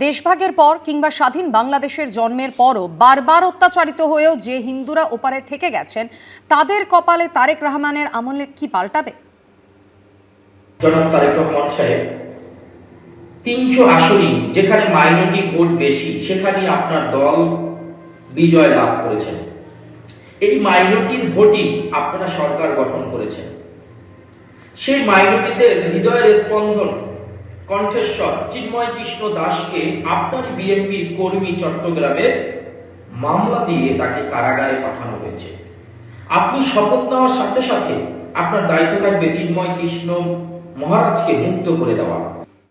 দেশভাগের পর কিংবা স্বাধীন বাংলাদেশের জন্মের পরও বারবার অত্যাচারিত হয়েও যে হিন্দুরা ওপারে থেকে গেছেন তাদের কপালে তারেক রহমানের আমলে কি পাল্টাবে? জনাব তারেক রহমান সাহেব 300 আসনই যেখানে মাইনরিটি ভোট বেশি সেখানে আপনার দল বিজয় লাভ করেছেন। এই মাইনরিটির ভোটই আপনারা সরকার গঠন করেছেন। সেই মাইনরিটিদের হৃদয়ের স্পন্দন কণ্ঠেশ্বর চিন্ময় কৃষ্ণ দাসকে আপনার বিএনপির কর্মী চট্টগ্রামের মামলা দিয়ে তাকে কারাগারে পাঠানো হয়েছে। আপনি শপথ নেওয়ার সাথে সাথে আপনার দায়িত্ব থাকবে চিন্ময় কৃষ্ণ মহারাজকে মুক্ত করে দেওয়া।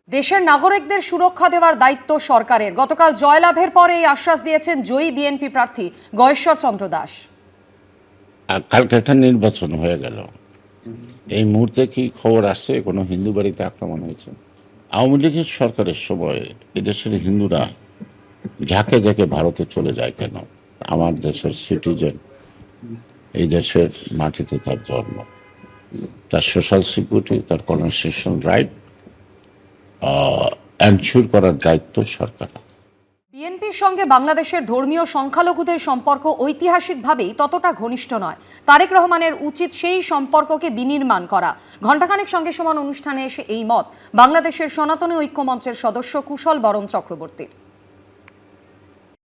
দেশের নাগরিকদের সুরক্ষা দেওয়ার দায়িত্ব সরকারের। গতকাল জয়লাভের পরে এই আশ্বাস দিয়েছেন জয়ী বিএনপি প্রার্থী গয়েশ্বর চন্দ্র দাস। কালকে একটা নির্বাচন হয়ে গেল, এই মুহূর্তে কি খবর আসছে কোনো হিন্দু বাড়িতে আক্রমণ হয়েছে? আওয়ামী লীগের সরকারের সময় এদেশের হিন্দুরা ঝাঁকে ঝাঁকে ভারতে চলে যায় কেন? আমার দেশের সিটিজেন, এই দেশের মাটিতে তার জন্ম, তার সোশ্যাল সিকিউরিটি, তার কনস্টিটিউশনাল রাইট এনশিওর করার দায়িত্ব সরকার। বিএনপির সঙ্গে বাংলাদেশের ধর্মীয় সংখ্যালঘুদের সম্পর্ক ঐতিহাসিকভাবেই ততটা ঘনিষ্ঠ নয়। তারেক রহমানের উচিত সেই সম্পর্ককে বিনির্মাণ করা। ঘণ্টাখানেক সঙ্গে সমান অনুষ্ঠানে এসে এই মত বাংলাদেশের সনাতনী ঐক্য মঞ্চের সদস্য কুশল বরণ চক্রবর্তীর।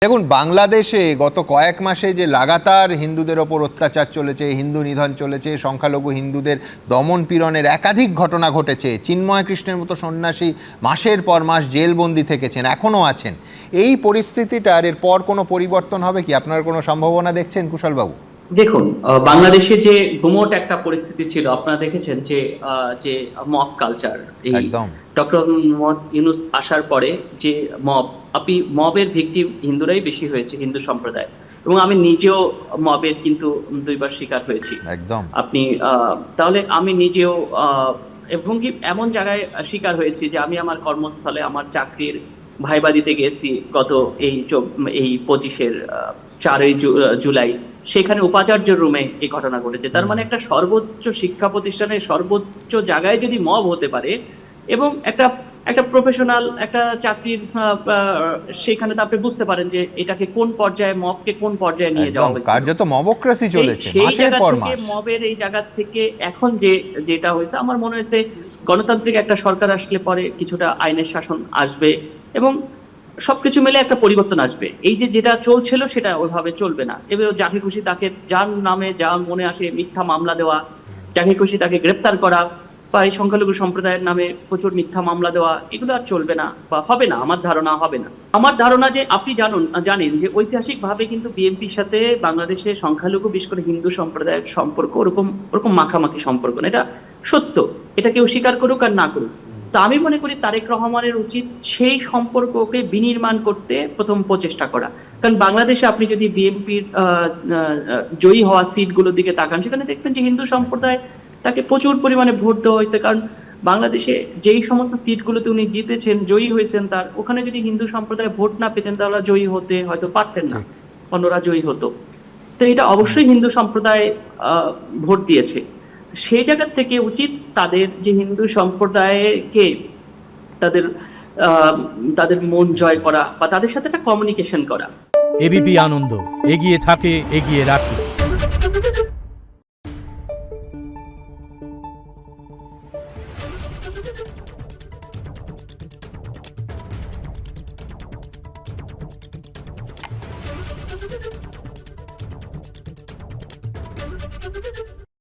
দেখুন, বাংলাদেশে গত কয়েক মাসে যে লাগাতার হিন্দুদের ওপর অত্যাচার চলেছে, হিন্দু নিধন চলেছে, সংখ্যালঘু হিন্দুদের দমন পীড়নের একাধিক ঘটনা ঘটেছে। চিন্ময় কৃষ্ণের মতো সন্ন্যাসী মাসের পর মাস জেলবন্দি থেকেছেন, এখনও আছেন। এই পরিস্থিতিটার এরপর কোনো পরিবর্তন হবে কি? আপনার কোনো সম্ভাবনা দেখছেন কুশলবাবু? দেখুন, বাংলাদেশে যে গুমোট একটা পরিস্থিতি ছিল, আপনারা দেখেছেন যে মব কালচার, এই ডক্টর মোহাম্মদ ইউনূস আসার পরে যে মবের ভিকটিম হিন্দুরাই বেশি হয়েছে, হিন্দু সম্প্রদায়। এবং আমি নিজেও মবের কিন্তু 2 বার শিকার হয়েছি। একদম আপনি তাহলে আমি নিজেও এবং কি এমন জায়গায় শিকার হয়েছি যে আমি আমার কর্মস্থলে আমার চাকরির ভাইবা দিতে গেছি গত এই 4ই জুলাই, সেখানে উপাচার্য রুমে এই ঘটনা ঘটেছে। তার মানে একটা সর্বোচ্চ শিক্ষা প্রতিষ্ঠানের সর্বোচ্চ জায়গায় যদি মব হতে পারে এবং একটা প্রফেশনাল একটা চাকরির সেখানে তো আপনি বুঝতে পারেন যে এটাকে কোন পর্যায়ে, মবকে কোন পর্যায়ে নিয়ে যাওয়া হয়েছে। কার্যত মবক্রেসি চলেছে সেই জায়গা থেকে, মবের এই জায়গা থেকে এখন যেটা হয়েছে, আমার মনে হয়েছে গণতান্ত্রিক একটা সরকার আসলে পরে কিছুটা আইনের শাসন আসবে এবং সবকিছু মিলে একটা পরিবর্তন আসবে। এই যেটা চলছিল সেটা ওইভাবে চলবে না। এবার যাকে খুশি তাকে, যার নামে যা মনে আসে মিথ্যা মামলা দেওয়া, যাকে খুশি তাকে গ্রেপ্তার করা, বা এই সংখ্যালঘু সম্প্রদায়ের নামে প্রচুর মিথ্যা মামলা দেওয়া, এগুলো আর চলবে না বা হবে না। আমার ধারণা হবে না। আমার ধারণা যে আপনি জানেন যে ঐতিহাসিকভাবে কিন্তু বিএনপির সাথে বাংলাদেশের সংখ্যালঘু বিশেষ করে হিন্দু সম্প্রদায়ের সম্পর্ক ওরকম মাখামাখি সম্পর্ক না। এটা সত্য, এটা কেউ স্বীকার করুক আর না করুক। তো আমি মনে করি তারেক রহমানের উচিত সেই সম্পর্ককে বিনির্মাণ করতে প্রথম প্রচেষ্টা করা। কারণ বাংলাদেশে আপনি যদি বিএনপির জয়ী হওয়া সিটগুলোর দিকে তাকান, সেখানে দেখবেন যে হিন্দু সম্প্রদায় তাকে প্রচুর পরিমাণে ভোট দেওয়া হয়েছে। কারণ বাংলাদেশে যেই সমস্ত সিটগুলোতে উনি জিতেছেন, জয়ী হয়েছেন, তার ওখানে যদি হিন্দু সম্প্রদায় ভোট না পেতেন তাহলে জয়ী হতে হয়তো পারতেন না, অন্যরা জয়ী হতো। তো এটা অবশ্যই হিন্দু সম্প্রদায় ভোট দিয়েছে। সেই জায়গা থেকে উচিত তাদের যে হিন্দু সম্প্রদায়কে তাদের মন জয় করা বা তাদের সাথে একটা কমিউনিকেশন করা। এবিপি আনন্দ, এগিয়ে থাকে, এগিয়ে রাখে। Thank you.